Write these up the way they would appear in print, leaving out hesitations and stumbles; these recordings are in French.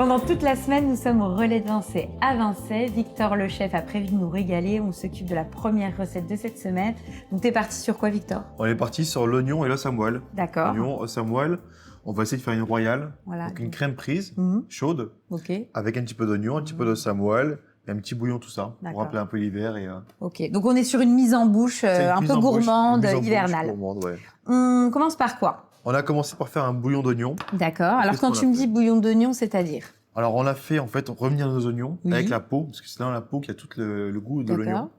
Pendant toute la semaine, nous sommes au relais de Vincey à Vincey. Victor, le chef, a prévu de nous régaler. On s'occupe de la première recette de cette semaine. Donc, t'es parti sur quoi, Victor? On est parti sur l'oignon et l'os à moelle. D'accord. L'oignon, os à moelle. On va essayer de faire une royale. Voilà. Donc une crème prise, chaude, Ok. avec un petit peu d'oignon, un petit peu d'os à moelle, et un petit bouillon, tout ça, D'accord. pour rappeler un peu l'hiver. Ok. Donc, on est sur une mise en bouche un peu gourmande, hivernale. Gourmande, ouais. On commence par quoi? On a commencé par faire un bouillon d'oignon. D'accord. Alors, quand tu me dis bouillon d'oignon, c'est-à-dire? Alors, on a fait, en fait, revenir nos oignons avec la peau, parce que c'est dans la peau qu'il y a tout le goût de l'oignon.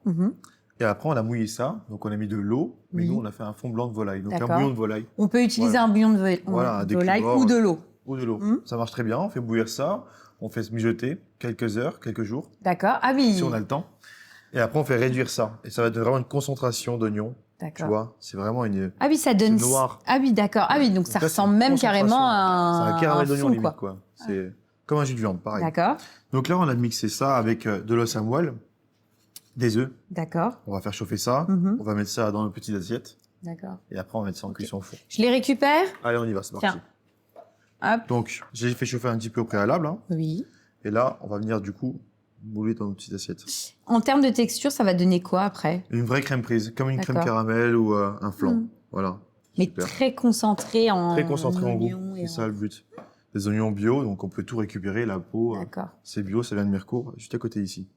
Et après, on a mouillé ça. Donc, on a mis de l'eau, mais nous, on a fait un fond blanc de volaille. Donc, un bouillon de volaille. On peut utiliser un bouillon de volaille ou de l'eau. Ou de l'eau. Ça marche très bien. On fait bouillir ça. On fait se mijoter quelques heures, quelques jours. D'accord. Ah oui. Si on a le temps. Et après, on fait réduire ça. Et ça va être vraiment une concentration d'oignon. D'accord. Tu vois, c'est vraiment une. Ah oui, ça donne. Noir. Ah oui, d'accord. Ah oui, donc ça ressemble même carrément à c'est un caramel d'oignon limite, quoi. C'est comme un jus de viande, pareil. D'accord. Donc là, on a mixé ça avec de l'os à moelle, des œufs. D'accord. On va faire chauffer ça. On va mettre ça dans une petite assiette. D'accord. Et après, on va mettre ça en cuisson au four. Je les récupère. Allez, on y va, c'est parti. Tiens. Hop. Donc, j'ai fait chauffer un petit peu au préalable. Hein. Oui. Et là, on va venir du coup mouler dans une petite assiette. En termes de texture, ça va donner quoi après? Une vraie crème prise, comme une crème caramel ou un flan. Voilà. Mais super. très concentré en goût. C'est ça le but. Des oignons bio, donc on peut tout récupérer, la peau. D'accord. C'est bio, ça vient de Mirecourt, juste à côté ici.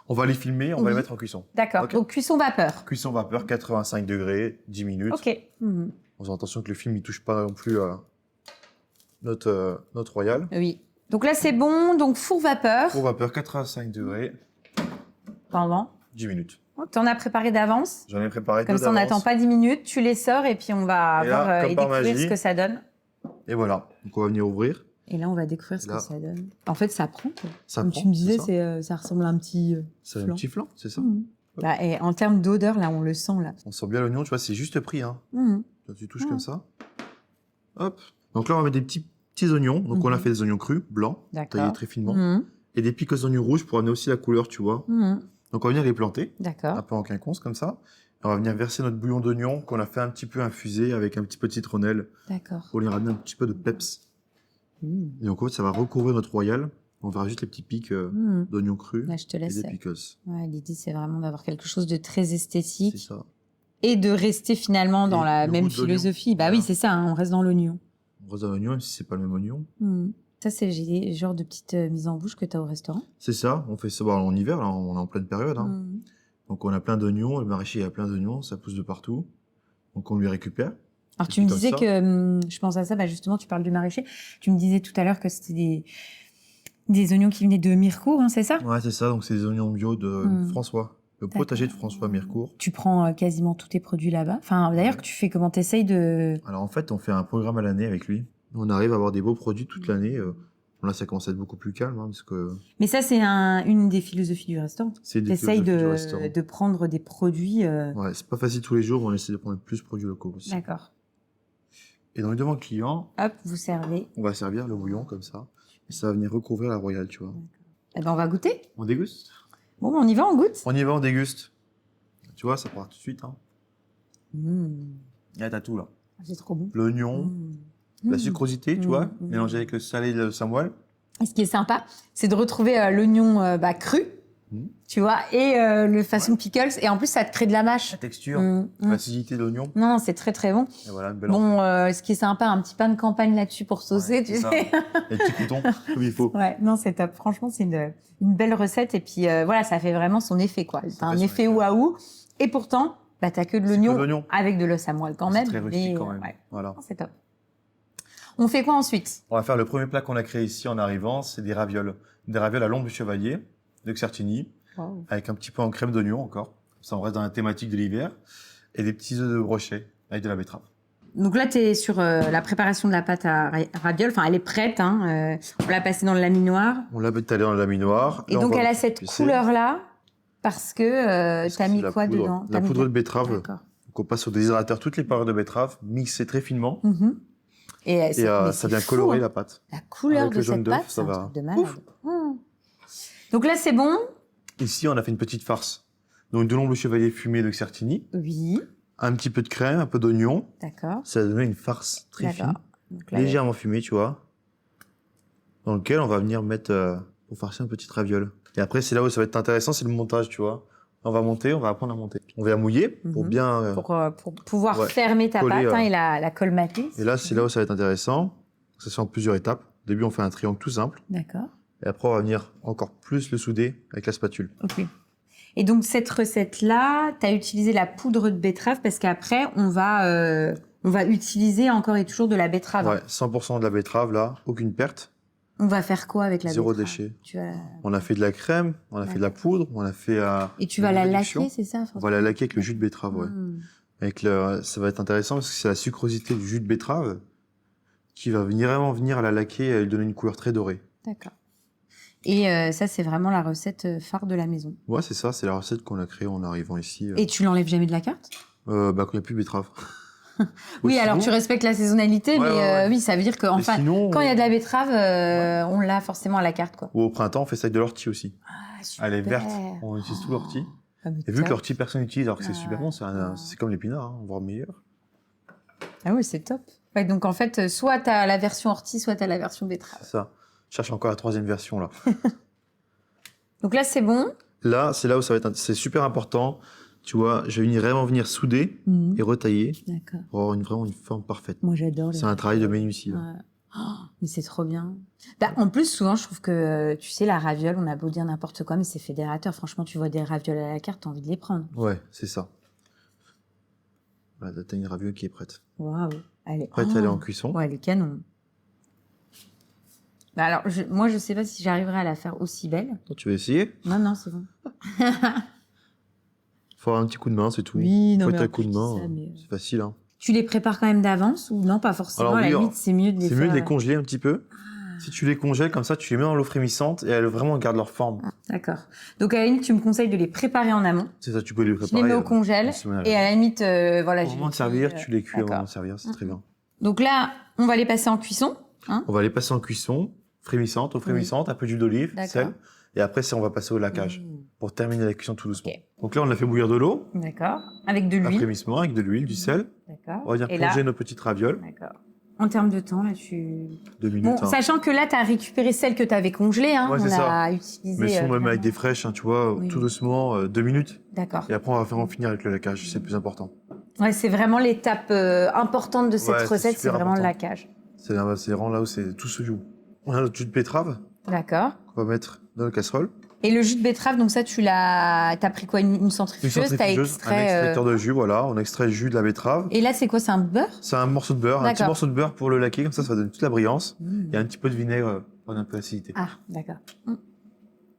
On va les filmer, on va les mettre en cuisson. D'accord. Okay. Donc cuisson vapeur. Cuisson vapeur, 85 degrés, 10 minutes. Ok. On fait attention que le film ne touche pas non plus à notre royal. Oui. Donc là c'est bon, donc four vapeur. Four vapeur, 85 degrés. Pendant 10 minutes. Tu en as préparé d'avance? J'en ai préparé comme ça, on n'attend pas 10 minutes, tu les sors et puis on va voir et découvrir ce que ça donne. Et voilà, donc on va venir ouvrir. Et là, on va découvrir ce que ça donne. En fait, ça prend. Comme tu me disais, ça ressemble à un petit c'est un petit flan, c'est ça. Bah, et en termes d'odeur, là, on le sent. Là. On sent bien l'oignon, tu vois, c'est juste pris. Hein. Quand tu touches comme ça. Hop. Donc là, on va mettre des petits oignons. Donc on a fait des oignons crus, blancs, taillés très finement. Et des piqueuses d'oignons rouges pour amener aussi la couleur, tu vois. Donc on va venir les planter. D'accord. Un peu en quinconce, comme ça. On va venir verser notre bouillon d'oignon qu'on a fait un petit peu infuser avec un petit peu de citronnelle. D'accord. Pour lui ramener un petit peu de peps. Et donc, en fait, ça va recouvrir notre royal. On verra juste les petits pics d'oignons crus. Là, je te laisse. Et des piqueuses. Ouais, l'idée, c'est vraiment d'avoir quelque chose de très esthétique. C'est ça. Et de rester finalement dans la même philosophie. Bah oui, c'est ça, hein, on reste dans l'oignon. On reste dans l'oignon, même si c'est pas le même oignon. Ça, c'est le genre de petite mise en bouche que tu as au restaurant? C'est ça. On fait ça en hiver, là, on est en pleine période. Hein. Donc, on a plein d'oignons. Le maraîcher a plein d'oignons. Ça pousse de partout. Donc, on lui récupère. Alors, tu me disais que, je pense à ça, bah justement, tu parles du maraîcher. Tu me disais tout à l'heure que c'était des oignons qui venaient de Mirecourt, hein, c'est ça? Ouais, c'est ça. Donc, c'est des oignons bio de François. Le potager de François Mirecourt. Tu prends quasiment tous tes produits là-bas. Enfin, d'ailleurs, tu fais comment? T'essayes de... Alors, en fait, on fait un programme à l'année avec lui. On arrive à avoir des beaux produits toute l'année. Là, ça commence à être beaucoup plus calme. Hein, parce que... Mais ça, c'est une des philosophies du restaurant. T'essayes de prendre des produits... Ouais, c'est pas facile tous les jours. On essaie de prendre plus de produits locaux aussi. D'accord. Et donc, devant le client... Hop, vous servez. On va servir le bouillon comme ça. Et ça va venir recouvrir la royale, tu vois. Eh ben, on va goûter. On déguste. Bon, on y va, on goûte. On y va, on déguste. Tu vois, ça part tout de suite. Hein. Là, t'as tout, là. C'est trop bon. L'oignon, la sucrosité, tu vois, mélangé avec le salé de samoile. Et ce qui est sympa, c'est de retrouver l'oignon cru, tu vois, et le façon pickles. Et en plus, ça te crée de la mâche. La texture, l'acidité de l'oignon. Non, c'est très, très bon. Et voilà, une belle ce qui est sympa, un petit pain de campagne là-dessus pour saucer, tu sais. Les petits croutons, comme il faut. Ouais, non, c'est top. Franchement, c'est une belle recette. Et puis, voilà, ça fait vraiment son effet, quoi. T'as un effet waouh. Et pourtant, bah, t'as que de l'oignon avec de l'os à moelle quand même. C'est très rustique quand même. Ouais. Voilà. C'est top. On fait quoi ensuite? On va faire le premier plat qu'on a créé ici en arrivant, c'est des ravioles. Des ravioles à l'ombre du chevalier, de Xertini, avec un petit peu en crème d'oignon encore. Ça, on reste dans la thématique de l'hiver. Et des petits œufs de brochet avec de la betterave. Donc là, tu es sur la préparation de la pâte à ravioles. Enfin, elle est prête. Hein. On l'a passée dans le laminoir. On l'a étalée dans le laminoir. Et là, donc, elle a cette couleur-là parce que tu as mis quoi dedans? La poudre de betterave. D'accord. Donc, on passe au déshydrateur toutes les parures de betterave, mixées très finement. Et ça vient colorer la pâte. La couleur de cette pâte, ça va. De malade. Donc là, c'est bon. Ici, on a fait une petite farce. Donc, de l'ombre chevalier fumé de Xertini. Oui. Un petit peu de crème, un peu d'oignon. D'accord. Ça a donné une farce très fine. Légèrement fumée, tu vois. dans lequel on va venir mettre pour farcir une petite raviole. Et après, c'est là où ça va être intéressant, c'est le montage, tu vois. On va monter, on va apprendre à monter. On va mouiller pour bien... pour pouvoir fermer ta pâte et la colmater. Et là, c'est là où ça va être intéressant. Ça se fait en plusieurs étapes. Au début, on fait un triangle tout simple. D'accord. Et après, on va venir encore plus le souder avec la spatule. Ok. Et donc, cette recette-là, tu as utilisé la poudre de betterave parce qu'après, on va utiliser encore et toujours de la betterave. Ouais, 100% de la betterave, là, aucune perte. On va faire quoi avec la Zéro betterave? déchet. On a fait de la crème, on a fait de la poudre, on a fait... et tu vas la laquer, c'est ça? On va la laquer avec le jus de betterave, ouais. Ça va être intéressant parce que c'est la sucrosité du jus de betterave qui va vraiment venir à la laquer et lui donner une couleur très dorée. D'accord. Et ça, c'est vraiment la recette phare de la maison. Ouais, c'est ça, c'est la recette qu'on a créée en arrivant ici. Et tu l'enlèves jamais de la carte? Quand il n'y a plus de betterave. Oui, alors tu respectes la saisonnalité, mais oui, ça veut dire quand il y a de la betterave, on l'a forcément à la carte, quoi. Ou au printemps, on fait ça avec de l'ortie aussi. Ah, super. Elle est verte, on utilise tout l'ortie. Et vu que l'ortie, personne n'utilise, alors que c'est super bon, c'est comme l'épinard, voire meilleur. Ah oui, c'est top. Ouais, donc en fait, soit tu as la version ortie, soit tu as la version betterave. C'est ça. Je cherche encore la 3e version, là. Donc là, c'est bon. Là, c'est là où ça va être... C'est super important. Tu vois, je vais vraiment venir souder et retailler pour avoir vraiment une forme parfaite. Moi, j'adore. C'est un travail de minutie. Ouais. Oh, mais c'est trop bien. En plus, souvent, je trouve que, tu sais, la raviole, on a beau dire n'importe quoi, mais c'est fédérateur. Franchement, tu vois des ravioles à la carte, t'as envie de les prendre. Ouais, c'est ça. Voilà, t'as une raviole qui est prête. Waouh. Elle est prête à aller en cuisson. Ouais, elle est canon. Alors, moi, je sais pas si j'arriverai à la faire aussi belle. Tu veux essayer? Non, c'est bon. Faut avoir un petit coup de main, c'est tout. Oui, non, faut être un coup de main, c'est facile. Hein. Tu les prépares quand même d'avance ou non, pas forcément? Alors, à la limite, c'est mieux de les faire... C'est mieux de les congeler un petit peu. Si tu les congèles comme ça, tu les mets dans l'eau frémissante et elles vraiment gardent leur forme. D'accord. Donc à la limite, tu me conseilles de les préparer en amont. C'est ça, tu peux les préparer. Je les mets au congèle et à la limite, voilà. Au moment de servir, tu les cuis avant de servir, c'est très bien. Donc là, on va les passer en cuisson. On va les passer en cuisson, eau frémissante, un peu d'huile d'olive, sel. Et après, on va passer au laquage pour terminer la cuisson tout doucement. Donc là, on a fait bouillir de l'eau. D'accord. Avec de l'huile. Un frémissement, avec de l'huile, du sel. D'accord. On va venir plonger nos petites ravioles. D'accord. En termes de temps, là, 2 minutes. Bon, sachant que là, tu as récupéré celle que tu avais congelée. Hein, ouais, c'est ça. Utilisé, mais si on met avec des fraîches, hein, tu vois, tout doucement, 2 minutes. D'accord. Et après, on va vraiment finir avec le laquage. C'est le plus important. Ouais, c'est vraiment l'étape importante de cette recette, c'est vraiment le laquage. C'est vraiment là où tout se joue. On a notre jus de betterave. D'accord. On va mettre dans la casserole. Et le jus de betterave, donc ça, t'as pris quoi, une centrifugeuse? T'as extrait... Un extracteur de jus, voilà. On extrait le jus de la betterave. Et là, c'est quoi? C'est un beurre? C'est un morceau de beurre, un petit morceau de beurre pour le laquer, comme ça va donner toute la brillance. Et un petit peu de vinaigre pour un peu d'acidité. Ah, d'accord.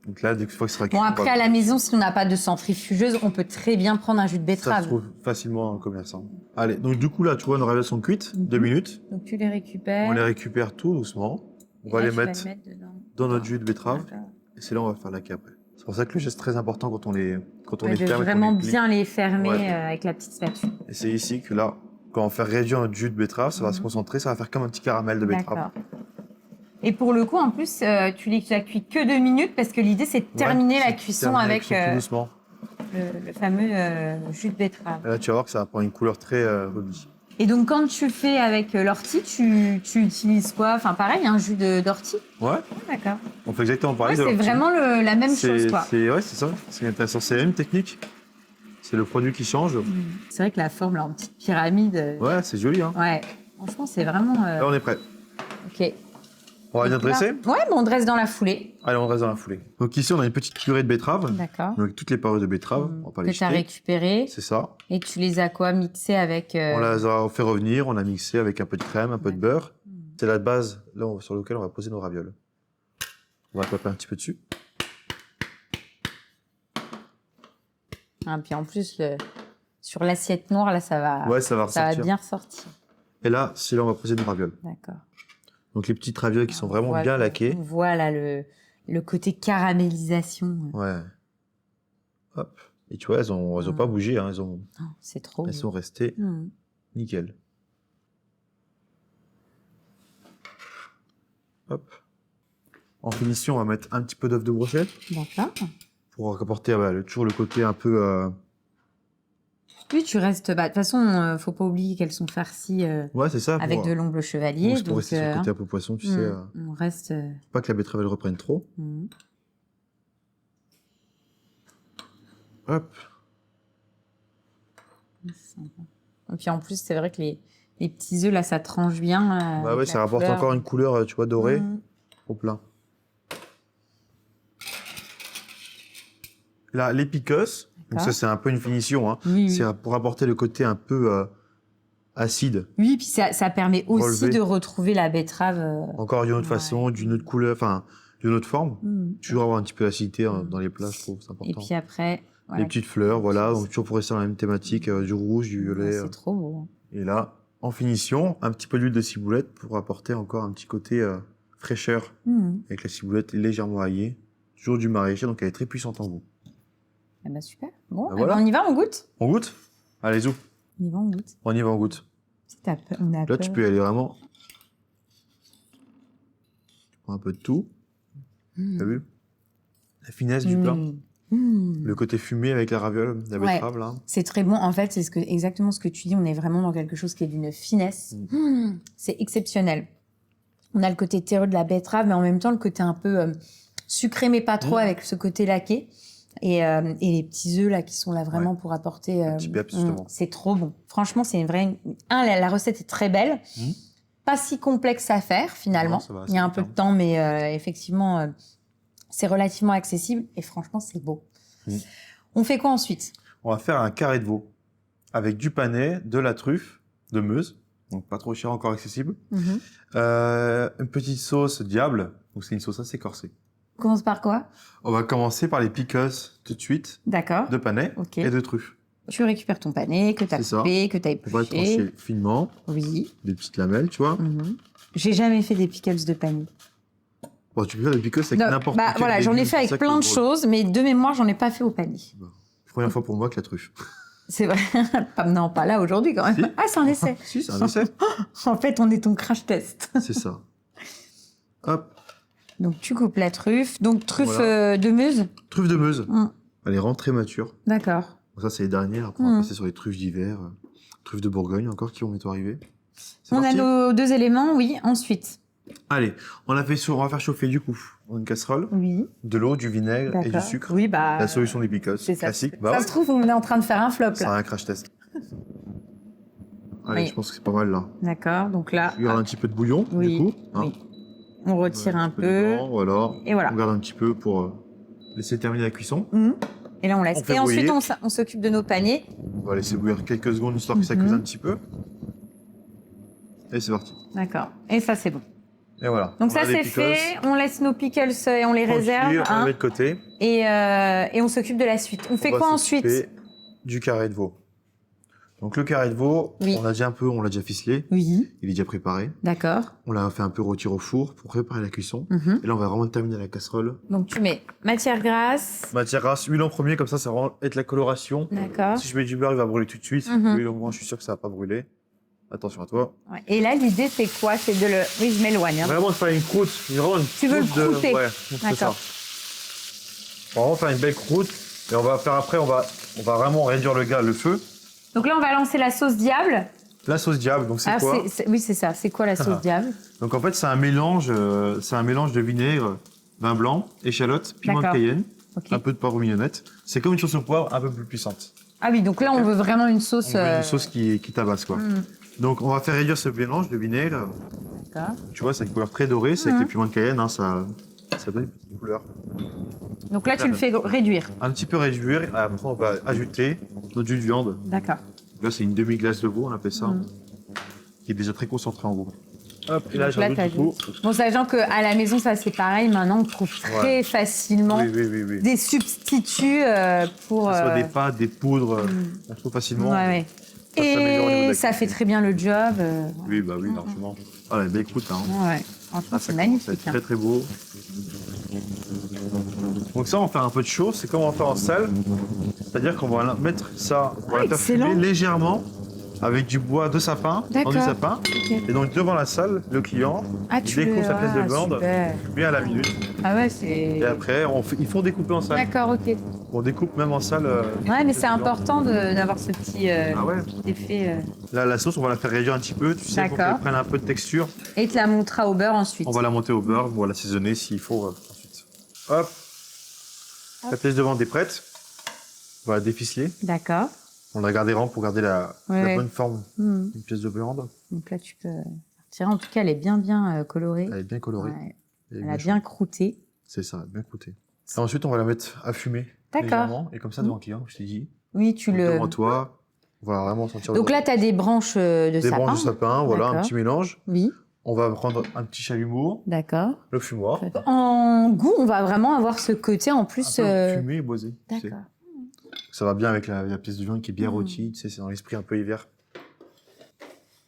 Donc là, dès que fois que ça sera cuit... Bon, après, à la maison, si on n'a pas de centrifugeuse, on peut très bien prendre un jus de betterave. Ça se trouve facilement en commerçant. Allez, donc du coup, là, tu vois, nos ravioles sont cuites, 2 minutes. Donc tu les récupères. On les récupère tout doucement. On va les mettre dans notre jus de betterave. Et c'est là on va faire laquer après. C'est pour ça que le geste très important quand on les ferme. Vraiment bien les fermer avec la petite spatule. Et c'est ici que là, quand on fait réduire notre jus de betterave, ça va se concentrer, ça va faire comme un petit caramel de betterave. Et pour le coup, en plus, tu l'as cuit que 2 minutes parce que l'idée c'est de terminer la cuisson avec tout doucement. Le fameux jus de betterave. Et là, tu vas voir que ça va prendre une couleur très rubis. Et donc, quand tu fais avec l'ortie, tu utilises quoi? Enfin, pareil, un jus d'ortie? Ouais. D'accord. On fait exactement pareil. C'est vraiment la même chose, quoi. Ouais, c'est ça. C'est intéressant. C'est la même technique. C'est le produit qui change. C'est vrai que la forme, là, en petite pyramide. Ouais, c'est joli, hein. Ouais. Franchement, c'est vraiment... Là, on est prêt. Ok. On va bien dresser? Ouais, mais on dresse dans la foulée. Allez, on dresse dans la foulée. Donc ici, on a une petite purée de betterave. D'accord. Donc toutes les parures de betterave, on va pas les jeter. Que tu as récupérées. C'est ça. Et tu les as quoi? Mixées avec... On les a fait revenir, on a mixé avec un peu de crème, un peu de beurre. C'est la base là, sur laquelle on va poser nos ravioles. On va taper un petit peu dessus. Ah, puis en plus, sur l'assiette noire, là, ça va bien ressortir. Et là, c'est là où on va poser nos ravioles. D'accord. Donc les petites ravioles qui sont vraiment bien laquées. On voit là le côté caramélisation. Ouais. Hop. Et tu vois, elles ont pas bougé. Hein. C'est trop. Elles sont restées nickel. Hop. En finition, on va mettre un petit peu d'œuf de brochette. D'accord. Pour apporter toujours le côté un peu Oui, tu restes... De toute façon, faut pas oublier qu'elles sont farcies c'est ça, avec de l'omble chevalier. Donc, pour rester sur le côté un peu poisson, tu sais. On reste... Pas que la betterave, elle reprenne trop. Hop. Et puis en plus, c'est vrai que les petits œufs, là, ça tranche bien. Bah ouais, ça rapporte encore une couleur, tu vois, dorée au plat. Là, les piqueuses, donc ça, c'est un peu une finition. Hein. C'est pour apporter le côté un peu acide. Oui, puis ça permet aussi de retrouver la betterave. Encore d'une autre façon, d'une autre couleur, enfin, d'une autre forme. Toujours avoir un petit peu d'acidité dans les plats, je trouve, c'est important. Et puis après... Les petites fleurs, voilà, donc toujours pour rester dans la même thématique, du rouge, du violet. C'est trop beau. Et là, en finition, un petit peu d'huile de ciboulette pour apporter encore un petit côté fraîcheur. Avec la ciboulette légèrement aillée. Toujours du maraîcher, donc elle est très puissante en goût. Eh ben super. Bon, voilà. On y va, on goûte? On goûte? Allez, zou. On y va, on goûte. On y va, on goûte. Là, tu peux y aller vraiment. Tu prends un peu de tout. T'as vu? La finesse du plat. Le côté fumé avec la raviole, la betterave, là. C'est très bon. En fait, c'est exactement ce que tu dis. On est vraiment dans quelque chose qui est d'une finesse. C'est exceptionnel. On a le côté terreux de la betterave, mais en même temps, le côté un peu sucré, mais pas trop, avec ce côté laqué. Et les petits œufs, là, qui sont là vraiment pour apporter... un petit peps, justement. C'est trop bon. Franchement, c'est une vraie... La recette est très belle. Pas si complexe à faire, finalement. Non, il y a un peu de temps, mais effectivement... c'est relativement accessible et franchement, c'est beau. On fait quoi ensuite? On va faire un carré de veau avec du panais, de la truffe, de Meuse, donc pas trop cher, encore accessible. Une petite sauce diable, donc c'est une sauce assez corsée. On commence par quoi? On va commencer par les piqueuses tout de suite. D'accord. De panais et de truffe. Tu récupères ton panais que tu as coupé, que tu as épluché. On va le trancher finement. Oui. Des petites lamelles, tu vois. J'ai jamais fait des pickles de panais. Bon, tu peux faire des pickles avec n'importe quel voilà, j'en ai fait avec plein de choses, mais de mémoire, j'en ai pas fait au panier. Première fois pour moi que la truffe. C'est vrai. Non, pas là aujourd'hui quand même. Si. Ah, c'est un essai. Si, c'est un essai. En fait, on est ton crash test. C'est ça. Hop. Donc, tu coupes la truffe. Donc, truffe de Meuse. Truffe de Meuse. Elle est vraiment très mature. D'accord. Ça, c'est les dernières. Après, on va passer sur les truffes d'hiver. Truffes de Bourgogne encore qui vont bientôt arriver. On a nos deux éléments, oui. Ensuite. Allez, on va faire chauffer du coup dans une casserole. De l'eau, du vinaigre et du sucre. Oui, bah. La solution des pickles. Classique. Ça se trouve, on est en train de faire un flop là. C'est un crash test. Allez, je pense que c'est pas mal là. D'accord, donc là. Tu gardes un petit peu de bouillon du coup. Oui. On retire un peu. Voilà. Et voilà. On garde un petit peu pour laisser terminer la cuisson. Et là, on laisse. Et ensuite, on s'occupe de nos paniers. On va laisser bouillir quelques secondes histoire que ça cuise un petit peu. Et c'est parti. D'accord. Et ça, c'est bon. Et voilà. Donc ça, c'est fait. On laisse nos pickles et on les réserve. On les met de côté. Et on s'occupe de la suite. On fait quoi ensuite? Du carré de veau. Donc le carré de veau, on l'a déjà ficelé. Oui. Il est déjà préparé. D'accord. On l'a fait un peu rôtir au four pour préparer la cuisson. Et là, on va vraiment terminer la casserole. Donc tu mets matière grasse. Matière grasse, huile en premier, comme ça va vraiment être la coloration. D'accord. Si je mets du beurre, il va brûler tout de suite. L'huile, au moins, je suis sûr que ça va pas brûler. Attention à toi. Ouais. Et là, l'idée, c'est quoi? C'est de le... Oui, je m'éloigne. Vraiment de faire une croûte. Tu veux le croûter? Ouais, d'accord. On va vraiment faire une belle croûte. Et on va faire après, on va vraiment réduire le feu. Donc là, on va lancer la sauce diable. La sauce diable, donc c'est quoi? Oui, c'est ça. C'est quoi la sauce diable? Donc en fait, c'est un mélange de vinaigre, vin blanc, échalote, piment de Cayenne, un peu de poivre mignonnette. C'est comme une sauce au poivre un peu plus puissante. Ah oui, donc là, on veut vraiment une sauce... On veut une sauce qui tabasse, quoi. Donc on va faire réduire ce mélange de vinaigre. D'accord. Tu vois, c'est une couleur très dorée, c'est avec les piments de Cayenne, hein, ça donne une petite couleur. Donc là, tu le fais réduire. Un petit peu réduire, et après on va ajouter notre jus de viande. D'accord. Là, c'est une demi-glace de veau, on appelle ça, qui est déjà très concentré en veau. Hop, et là, j'ajoute du coup. Bon, sachant qu'à la maison, ça c'est pareil, maintenant on trouve très facilement des substituts pour... Que ce soit des pâtes, des poudres, on trouve facilement. Ouais. Et ça fait très bien le job. Oui, bah oui, largement. Ah, la belle croûte, hein. Ouais, franchement, c'est magnifique. C'est très très beau. Donc ça, on va faire un peu de chaud, c'est comme on va faire en salle. C'est-à-dire qu'on va mettre ça, on va la faire fumer légèrement avec du bois de sapin, dans du sapin. Okay. Et donc devant la salle, le client découpe sa pièce de viande bien à la minute. Ah ouais, c'est... Et après, ils font découper en salle. D'accord, ok. On découpe même en salle. Ouais, mais c'est important d'avoir ce petit, petit effet. Là, la sauce, on va la faire réduire un petit peu, tu sais, pour qu'elle prenne un peu de texture. Et tu la monteras au beurre ensuite. On va la monter au beurre, on va l'assaisonner s'il faut ensuite. Hop. La pièce de viande est prête. On va la déficeler. D'accord. On la garde rang pour garder la bonne forme d'une pièce de viande. Donc là, tu peux tirer. En tout cas, elle est bien colorée. Elle est bien colorée. Ouais. Elle a bien croûté. C'est ça, bien croûté. Et ensuite, on va la mettre à fumer. D'accord. Et comme ça, devant le client, je t'ai dit. Oui, tu le... Devant toi, on va vraiment sentir Donc là, tu as des branches de sapin. Des branches de sapin, voilà, un petit mélange. Oui. On va prendre un petit chalumeau. D'accord. Le fumoir. En goût, on va vraiment avoir ce côté en plus... Un peu fumé et boisé. D'accord. Ça va bien avec la pièce de viande qui est bien rôtie, tu sais, c'est dans l'esprit un peu hiver.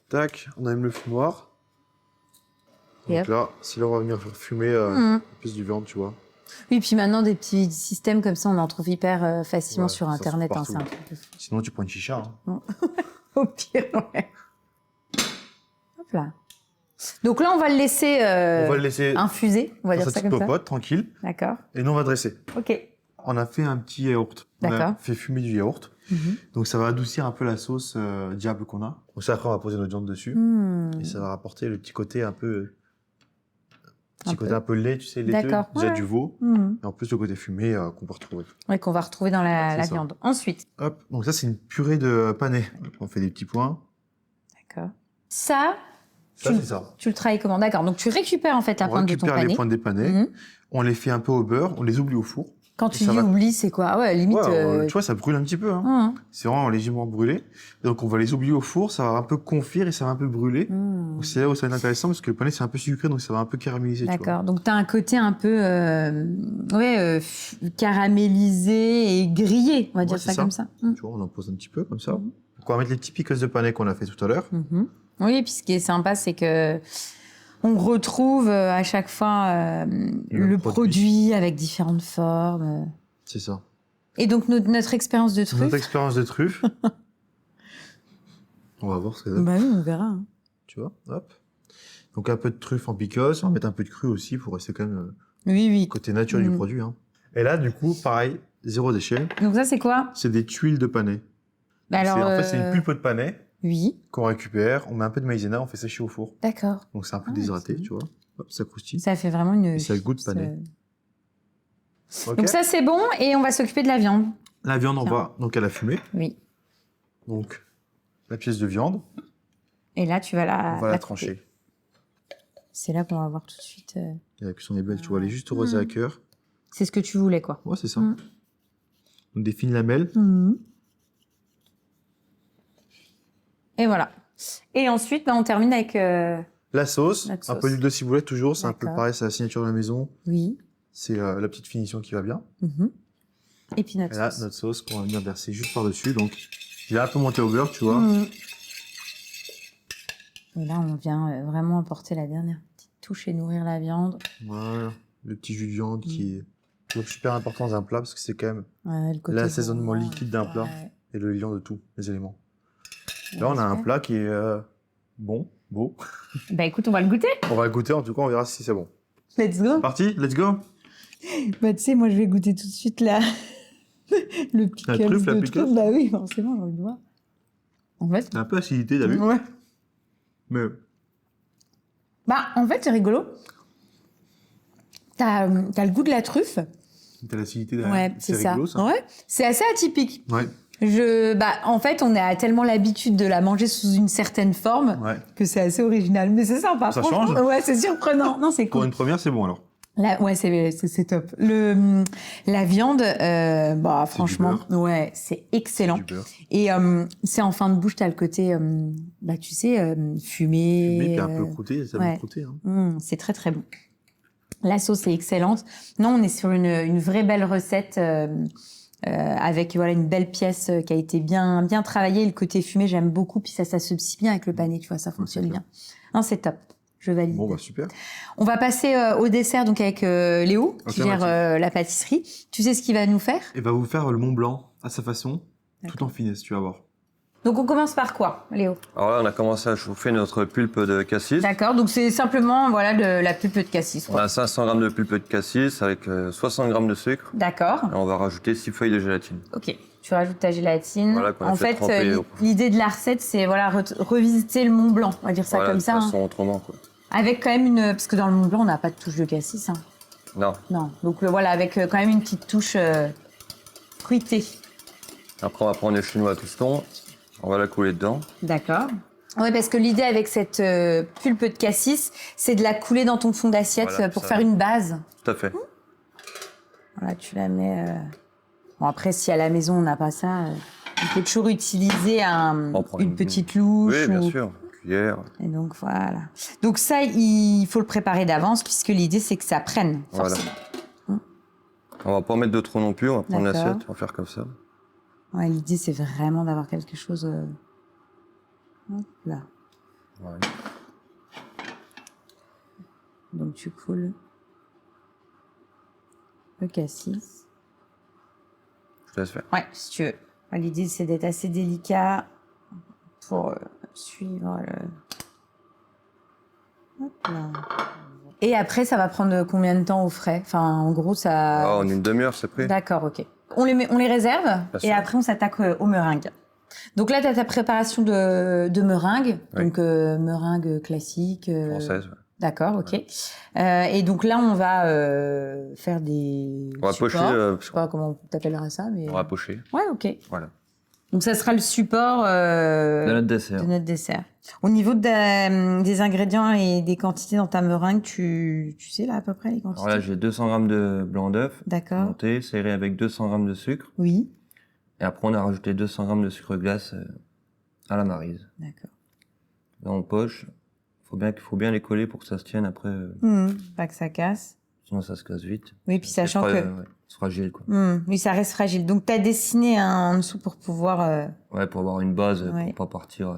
Tac, on a même le fumoir. Donc là, c'est là on va venir faire fumer la pièce de viande, tu vois. Oui, puis maintenant, des petits systèmes comme ça, on en trouve hyper facilement sur Internet. Hein, c'est un truc de fou. Sinon, tu prends une chicha. Hein. Au pire, ouais. Hop là. Donc là, on va le laisser, infuser, on va dire ça comme ça. Popote, tranquille. D'accord. Et nous, on va dresser. Ok. On a fait un petit yaourt. On a fait fumer du yaourt. Donc ça va adoucir un peu la sauce diable qu'on a. Donc ça, après, on va poser notre viande dessus. Et ça va rapporter le petit côté un peu... un peu lait, tu sais, laiteux, déjà du veau. Et en plus, le côté fumé qu'on peut retrouver. Oui, qu'on va retrouver dans la viande. Ensuite. Hop, donc ça, c'est une purée de panais. On fait des petits points. D'accord. Ça, c'est ça. Tu le travailles comment? D'accord. Donc, tu récupères en fait la pointe de ton pané. On récupère les pointes des panais. On les fait un peu au beurre. On les oublie au four. Quand tu dis oublie, c'est quoi? Ouais, limite... tu vois, ça brûle un petit peu. Hein. C'est vraiment légèrement brûlé. Donc, on va les oublier au four. Ça va un peu confire et ça va un peu brûler. Donc, c'est là où ça va être intéressant parce que le panais, c'est un peu sucré. Donc, ça va un peu caraméliser. D'accord. Donc, tu as un côté un peu caramélisé et grillé. On va dire ça comme ça. Tu vois, on en pose un petit peu comme ça. Donc, on va mettre les petits pickles de panais qu'on a fait tout à l'heure. Oui, et puis ce qui est sympa, c'est que on retrouve à chaque fois le produit avec différentes formes. C'est ça. Et donc notre expérience de truffe. Notre expérience de truffe. On va voir ce que ça donne. Bah oui, on verra. Hein. Tu vois, hop. Donc un peu de truffe en pickles, on va mettre un peu de cru aussi pour rester quand même côté nature du produit. Hein. Et là, du coup, pareil, 0 déchet. Donc ça, c'est quoi? C'est des tuiles de panais. Bah alors, en fait, c'est une pulpe de panais. Oui. Qu'on récupère, on met un peu de maïzena, on fait sécher au four. D'accord. Donc c'est un peu déshydraté, tu vois. Hop, ça croustille. Ça fait vraiment une... Et ça goûte panais. Donc ça, c'est bon, et on va s'occuper de la viande. La viande, on va donc à la fumée. Oui. Donc, la pièce de viande. Et là, tu vas la trancher. C'est là qu'on va voir tout de suite... Et la cuisson est belle, tu vois, elle est juste rosée à cœur. C'est ce que tu voulais, quoi. Ouais, c'est ça. Donc des fines lamelles. Et voilà. Et ensuite, on termine avec... La sauce, un peu d'huile de ciboulette toujours, c'est un peu pareil, c'est la signature de la maison. Oui. C'est la petite finition qui va bien. Et puis notre sauce. Notre sauce qu'on va venir verser juste par-dessus. Donc, il a un peu monté au beurre, tu vois. Et là, on vient vraiment apporter la dernière petite touche et nourrir la viande. Voilà, le petit jus de viande qui est toujours super important dans un plat parce que c'est quand même l'assaisonnement liquide d'un plat et le liant de tous les éléments. Là, on a un plat qui est beau. Bah écoute, on va le goûter. On va le goûter, en tout cas, on verra si c'est bon. Let's go. C'est parti, let's go. Bah tu sais, moi je vais goûter tout de suite le pickle. La truffe, la pickle. Bah oui, forcément, j'ai envie de voir. En fait... Un peu acidité, t'as vu? Ouais. Mais... Bah en fait, c'est rigolo. T'as le goût de la truffe. T'as l'acidité de c'est ça. Rigolo, ça. Ouais, c'est assez atypique. Ouais. En fait, on a tellement l'habitude de la manger sous une certaine forme que c'est assez original. Mais c'est sympa. Ça change. Ouais, c'est surprenant. Non, c'est cool. Pour une première, c'est bon alors. Ouais, c'est top. La viande, franchement, ouais, c'est excellent. C'est du beurre. Et c'est en fin de bouche, t'as le côté, tu sais, fumé. Fumé, puis un peu croûté, ça va croûter. Hein. C'est très très bon. La sauce est excellente. Non, on est sur une vraie belle recette. Avec une belle pièce qui a été bien travaillée. Le côté fumé, j'aime beaucoup. Puis ça s'associe bien avec le pané, tu vois, ça fonctionne bien. Non, c'est top. Je valide. Bon, bah super. On va passer au dessert donc avec Léo, qui gère la pâtisserie. Tu sais ce qu'il va nous faire? Il va vous faire le Mont Blanc à sa façon, tout en finesse, tu vas voir. Donc on commence par quoi, Léo? Alors là, on a commencé à chauffer notre pulpe de cassis. D'accord, donc c'est simplement voilà, de la pulpe de cassis. On a 500 g de pulpe de cassis avec 60 g de sucre. D'accord. Et on va rajouter 6 feuilles de gélatine. Ok, tu rajoutes ta gélatine. Voilà, en fait, l'idée de la recette, c'est voilà, revisiter le Mont Blanc, on va dire ça comme ça. De façon autrement, quoi. Avec quand même une... Parce que dans le Mont Blanc, on n'a pas de touche de cassis. Hein. Non. Non, donc voilà, avec quand même une petite touche fruitée. Après, on va prendre le chinois à piston. On va la couler dedans. D'accord. Oui, parce que l'idée avec cette pulpe de cassis, c'est de la couler dans ton fond d'assiette pour faire une base. Tout à fait. Voilà, tu la mets... Bon, après, si à la maison, on n'a pas ça, on peut toujours utiliser une petite louche. Oui, bien sûr. Cuillère. Et donc, voilà. Donc ça, il faut le préparer d'avance, puisque l'idée, c'est que ça prenne, forcément. Voilà. On va pas en mettre de trop non plus. On va prendre l'assiette, on va faire comme ça. Ouais, l'idée, c'est vraiment d'avoir quelque chose... Hop là. Ouais. Donc, tu coules le cassis. Je te laisse faire. Ouais, si tu veux. L'idée, c'est d'être assez délicat pour suivre le... Hop là. Et après, ça va prendre combien de temps au frais? Enfin, en gros, ça... En une demi-heure, c'est prêt. D'accord, ok. On les réserve et après, on s'attaque aux meringues. Donc là, tu as ta préparation de meringue. Oui. Donc, meringue classique. Française, ouais. D'accord, ok. Ouais. Et donc là, on va faire des on va supports. Pocher. Je sais pas comment t'appelleras ça, mais... On va pocher. Ouais, ok. Voilà. Donc ça sera le support de notre dessert. De notre dessert. Au niveau des ingrédients et des quantités dans ta meringue, tu sais là à peu près les quantités? Alors là, j'ai 200 g de blanc d'œuf. D'accord. Monté, serré avec 200 g de sucre. Oui. Et après, on a rajouté 200 g de sucre glace à la maryse. D'accord. Là, on poche. Faut bien les coller pour que ça se tienne après. Pas que ça casse. Sinon, ça se casse vite. Oui, puis sachant que... c'est fragile, quoi. Oui, ça reste fragile. Donc, tu as dessiné en dessous pour pouvoir... Ouais, pour avoir une base, pour pas partir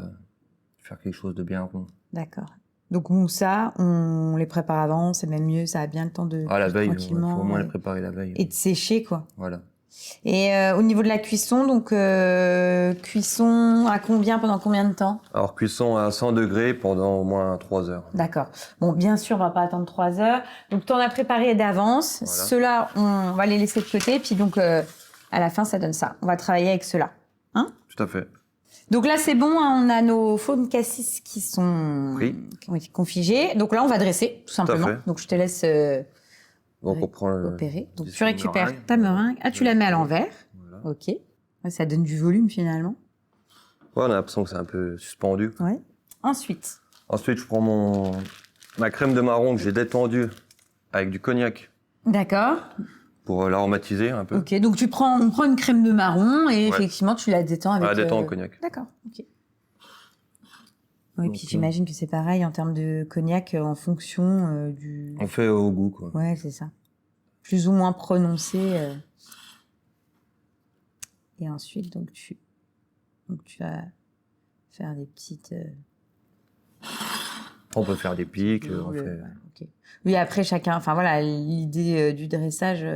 faire quelque chose de bien rond. D'accord. Donc, bon, ça, on les prépare avant, c'est même mieux, ça a bien le temps de... la veille, il faut au moins les préparer la veille. Et de sécher, quoi. Voilà. Et au niveau de la cuisson, donc cuisson à combien, pendant combien de temps? Alors cuisson à 100 degrés pendant au moins 3 heures. D'accord. Bon, bien sûr, on va pas attendre 3 heures. Donc tu en as préparé d'avance. Voilà. Ceux-là, on va les laisser de côté. Puis donc à la fin, ça donne ça. On va travailler avec ceux-là. Hein? Tout à fait. Donc là, c'est bon. Hein, on a nos faux de cassis qui ont été configés. Donc là, on va dresser, tout simplement. Tout à fait. Donc je te laisse... Donc on prend opérer. Donc tu récupères ta meringue. Ah, tu la mets à l'envers. Voilà. Ok. Ouais, ça donne du volume finalement. Ouais, on a l'impression que c'est un peu suspendu. Ouais. Ensuite, je prends ma crème de marron que j'ai détendue avec du cognac. D'accord. Pour l'aromatiser un peu. Ok, donc on prend une crème de marron et effectivement tu la détends avec... la détends au cognac. D'accord, ok. Oui, puis j'imagine que c'est pareil en termes de cognac en fonction du... On fait au goût, quoi. Ouais, c'est ça. Plus ou moins prononcé. Et ensuite, donc tu vas faire des petites... On peut faire des pics. Okay. Oui, après chacun... Enfin voilà, l'idée du dressage,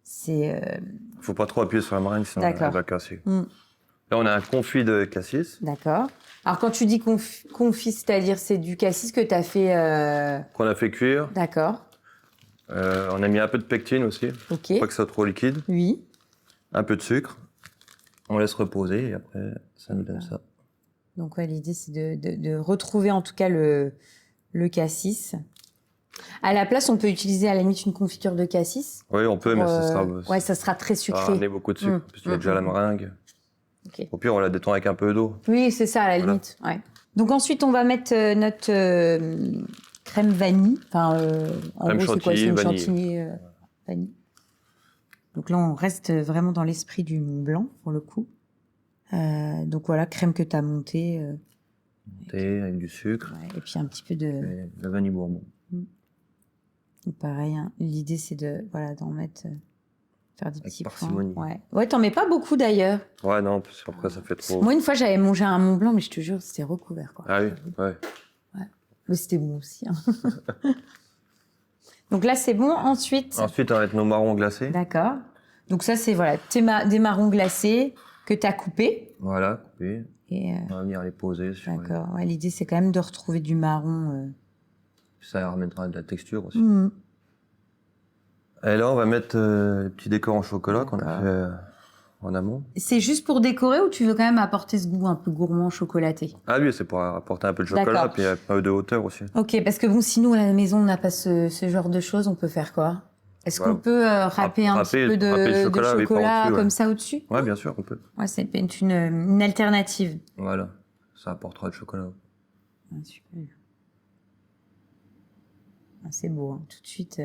c'est... Faut pas trop appuyer sur la meringue, sinon elle va casser. Là, on a un confit de cassis. D'accord. Alors, quand tu dis confit, c'est-à-dire c'est du cassis que tu as fait... Qu'on a fait cuire. D'accord. On a mis un peu de pectine aussi. Ok. Pour pas que ça soit trop liquide. Oui. Un peu de sucre. On laisse reposer et après, ça nous donne ça. Donc, ouais, l'idée, c'est de retrouver en tout cas le cassis. À la place, on peut utiliser à la limite une confiture de cassis. Oui, on peut, mais ça sera... Ouais, ça sera très sucré. Ça va ramener beaucoup de sucre, parce qu'il y a déjà la meringue. Okay. Au pire, on la détend avec un peu d'eau. Oui, c'est ça, à la limite. Ouais. Donc ensuite, on va mettre notre crème vanille. Enfin, en gros, c'est quoi? C'est une chantilly vanille. Donc là, on reste vraiment dans l'esprit du Mont Blanc, pour le coup. Donc voilà, crème que tu as montée. Avec du sucre. Ouais, et puis un petit peu de... Et la vanille bourbon. Donc pareil, hein, l'idée, c'est d'en mettre... faire des petits parcimonie. Points. Ouais, t'en mets pas beaucoup d'ailleurs. Ouais, non, parce qu'après ça fait trop. Moi, une fois, j'avais mangé un Mont Blanc, mais je te jure, c'était recouvert, quoi. Ah oui, ouais. Mais c'était bon aussi. Hein. Donc là, c'est bon. Ensuite, on va mettre nos marrons glacés. D'accord. Donc ça, c'est des marrons glacés. que tu as coupées. Voilà, coupé. Et on va venir les poser. D'accord. Ouais, l'idée, c'est quand même de retrouver du marron. Ça remettra de la texture aussi. Et là, on va mettre les petits décors en chocolat qu'on a fait en amont. C'est juste pour décorer ou tu veux quand même apporter ce goût un peu gourmand chocolaté? Ah oui, c'est pour apporter un peu de chocolat, puis un peu de hauteur aussi. Ok, parce que bon, si nous, à la maison, on n'a pas ce genre de choses, on peut faire quoi? Est-ce qu'on peut râper un petit peu de chocolat comme ça au-dessus? Ouais, bien sûr, on peut. Ouais, c'est une alternative. Voilà, ça apportera du chocolat. Ah, super. Ah, c'est beau, hein, tout de suite.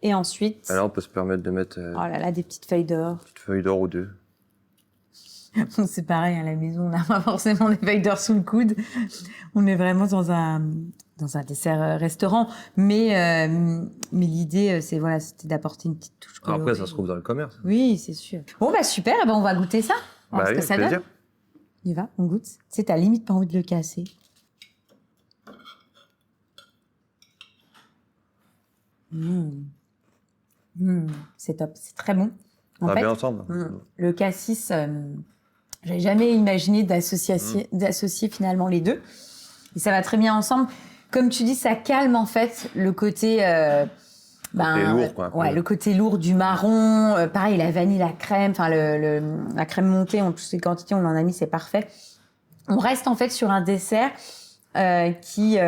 Et ensuite... Et là, on peut se permettre de mettre... oh là là, des petites feuilles d'or. Petites feuilles d'or ou deux. Bon, c'est pareil, à la maison, on n'a pas forcément des feuilles d'or sous le coude. On est vraiment dans un dessert restaurant. Mais l'idée, c'était d'apporter une petite touche colorée. Après, ça se trouve dans le commerce. Oui, c'est sûr. Bon, bah super, on va goûter ça. On va voir ce que ça donne. On y va, on goûte. Tu sais, t'as limite pas envie de le casser. C'est top, c'est très bon. On va bien ensemble. Le cassis, j'avais jamais imaginé d'associer finalement les deux. Et ça va très bien ensemble. Comme tu dis, ça calme en fait le côté... lourd, quoi. Ouais, le côté lourd du marron. Pareil, la vanille, la crème, enfin la crème montée, en toutes ces quantités, on en a mis, c'est parfait. On reste en fait sur un dessert qui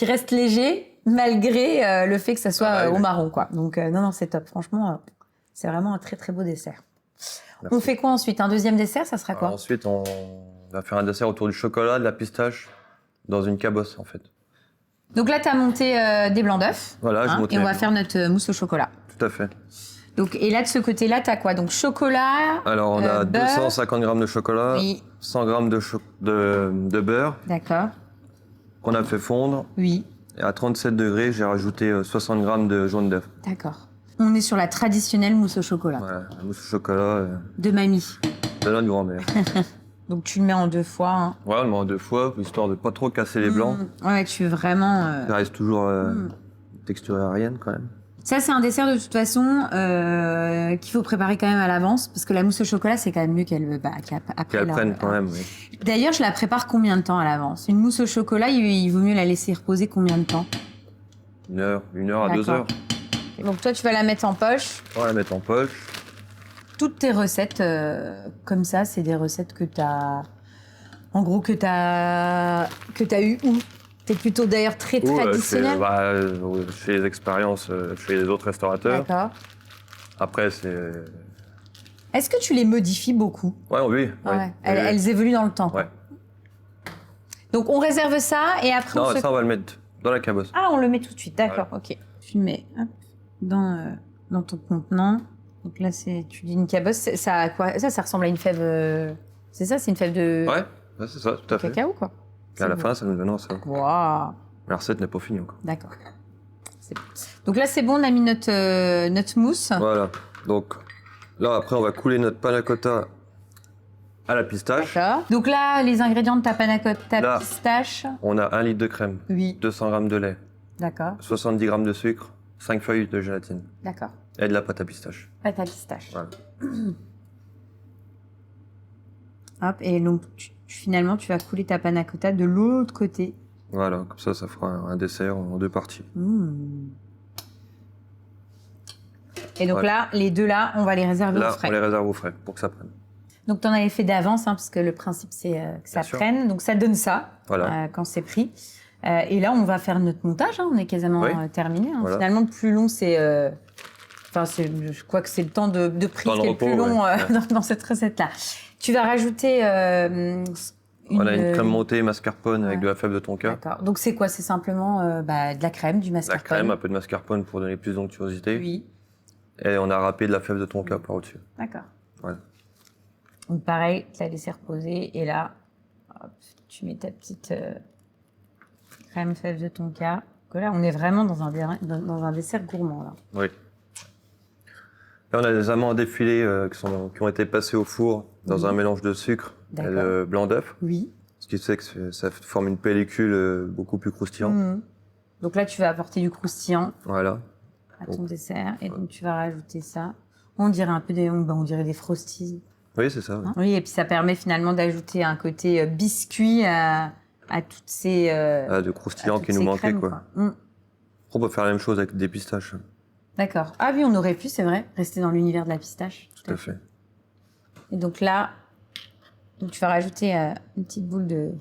reste léger, malgré le fait que ça soit au marron, quoi. Donc non, c'est top. Franchement, c'est vraiment un très très beau dessert. Merci. On fait quoi ensuite? Un deuxième dessert, ça sera quoi? Ensuite, on va faire un dessert autour du chocolat, de la pistache, dans une cabosse en fait. Donc là, tu as monté des blancs d'œufs. Voilà, j'ai monté. Et on va faire notre mousse au chocolat. Tout à fait. Donc, et là, de ce côté-là, tu as quoi? Donc chocolat. Alors, on a beurre. 250 grammes de chocolat, Oui. 100 grammes de beurre. D'accord. Qu'on a fait fondre. Oui. Et à 37 degrés, j'ai rajouté 60 grammes de jaune d'œuf. D'accord. On est sur la traditionnelle mousse au chocolat. Voilà, la mousse au chocolat. De mamie. De notre grand-mère. Donc tu le mets en 2 fois. Hein. Ouais, on le met en 2 fois, histoire de pas trop casser les blancs. Ouais, tu veux vraiment... Ça reste toujours texture aérienne quand même. Ça, c'est un dessert de toute façon qu'il faut préparer quand même à l'avance, parce que la mousse au chocolat, c'est quand même mieux qu'elle prenne quand même, oui. D'ailleurs, je la prépare combien de temps à l'avance? Une mousse au chocolat, il vaut mieux la laisser reposer combien de temps? 1 heure à 2 heures. Donc toi, tu vas la mettre en poche. On va la mettre en poche. Toutes tes recettes comme ça, c'est des recettes que t'as... En gros, que t'as eues où? T'es plutôt d'ailleurs très traditionnel. Je fais des expériences chez les autres restaurateurs. D'accord. Après, c'est... Est-ce que tu les modifies beaucoup? Ouais, oui. Ouais. Elles évoluent dans le temps. Ouais. Donc on réserve ça et après ça on va le mettre dans la cabosse. Ah, on le met tout de suite, d'accord, ok. Tu le mets dans ton contenant. Donc là, tu dis une cabosse, ça a quoi? Ça ressemble à une fève... C'est ça, c'est une fève de... Ouais, c'est ça, tout à fait. Cacao, quoi. Et à la fin, ça nous donne ça. Waouh. La recette n'est pas finie encore. D'accord. Donc là, c'est bon, on a mis notre mousse. Voilà. Donc là, après, on va couler notre panna cotta à la pistache. D'accord. Donc là, les ingrédients de ta panna cotta pistache. On a 1 litre de crème. Oui. 200 grammes de lait. D'accord. 70 grammes de sucre. 5 feuilles de gélatine. D'accord. Et de la pâte à pistache. Pâte à pistache. Voilà. Hop, et donc finalement, tu vas couler ta panna cotta de l'autre côté. Voilà, comme ça fera un dessert en 2 parties. Et donc là, les deux là, on va les réserver au frais. Là, on les réserve au frais pour que ça prenne. Donc tu en avais fait d'avance, parce que le principe c'est que ça prenne. Donc ça donne ça quand c'est pris. Et là, on va faire notre montage. On est quasiment terminé. Voilà. Finalement, le plus long, c'est... je crois que c'est le temps de prise qui est le plus long dans cette recette-là. Tu vas rajouter... On a une crème montée mascarpone avec de la fève de tonka. D'accord. Donc c'est quoi? C'est simplement de la crème, du mascarpone. La crème, un peu de mascarpone pour donner plus d'onctuosité. Oui. Et on a râpé de la fève de tonka par au-dessus. D'accord. Voilà. Donc pareil, tu la laisses reposer et là, hop, tu mets ta petite crème fève de tonka. Donc là, on est vraiment dans un dessert gourmand là. Oui. Là, on a des amandes défilées qui ont été passées au four dans un mélange de sucre et de blanc d'œuf. Oui. Ce qui fait que ça forme une pellicule beaucoup plus croustillante. Donc là, tu vas apporter du croustillant à ton dessert. Et donc, tu vas rajouter ça. On dirait un peu on dirait des frosties. Oui, c'est ça. Oui, et puis ça permet finalement d'ajouter un côté biscuit à toutes ces... de croustillant qui nous manquait, quoi. On peut faire la même chose avec des pistaches. D'accord. Ah oui, on aurait pu, c'est vrai, rester dans l'univers de la pistache. Tout à fait. Et donc là, tu vas rajouter une petite boule de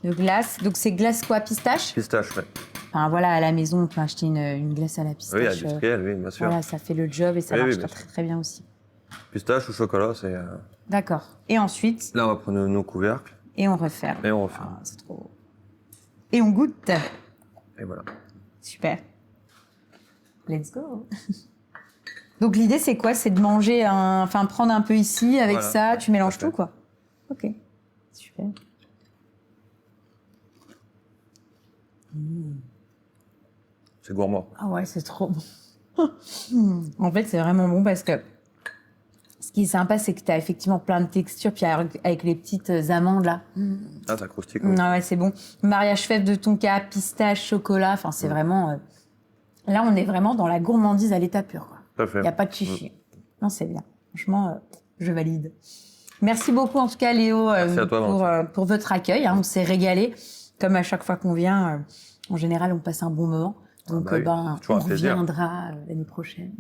glace. Donc c'est glace quoi, pistache? Pistache, ouais. Enfin voilà, à la maison, on peut acheter une glace à la pistache. Oui, industrielle, oui, bien sûr. Voilà, ça fait le job et ça marche très très bien aussi. Pistache ou chocolat, c'est... D'accord. Et ensuite... Là, on va prendre nos couvercles. Et on referme. Et on referme. Ah, c'est trop... Et on goûte. Et voilà. Super. Let's go. Donc l'idée, c'est quoi? C'est de manger enfin, prendre un peu ici, avec ça, tu mélanges tout, quoi. Ok. Super. C'est gourmand. Ah ouais, c'est trop bon. En fait, c'est vraiment bon parce que ce qui est sympa, c'est que tu as effectivement plein de textures, puis avec les petites amandes là. Ah, ça croustille quoi. Ah ouais, c'est bon. Mariage fève de tonka, pistache, chocolat, enfin c'est vraiment... Là, on est vraiment dans la gourmandise à l'état pur. Il n'y a pas de chichi. Non, c'est bien. Franchement, je valide. Merci beaucoup en tout cas Léo à toi, pour votre accueil. On s'est régalé. Comme à chaque fois qu'on vient, en général, on passe un bon moment. Donc, on reviendra l'année prochaine.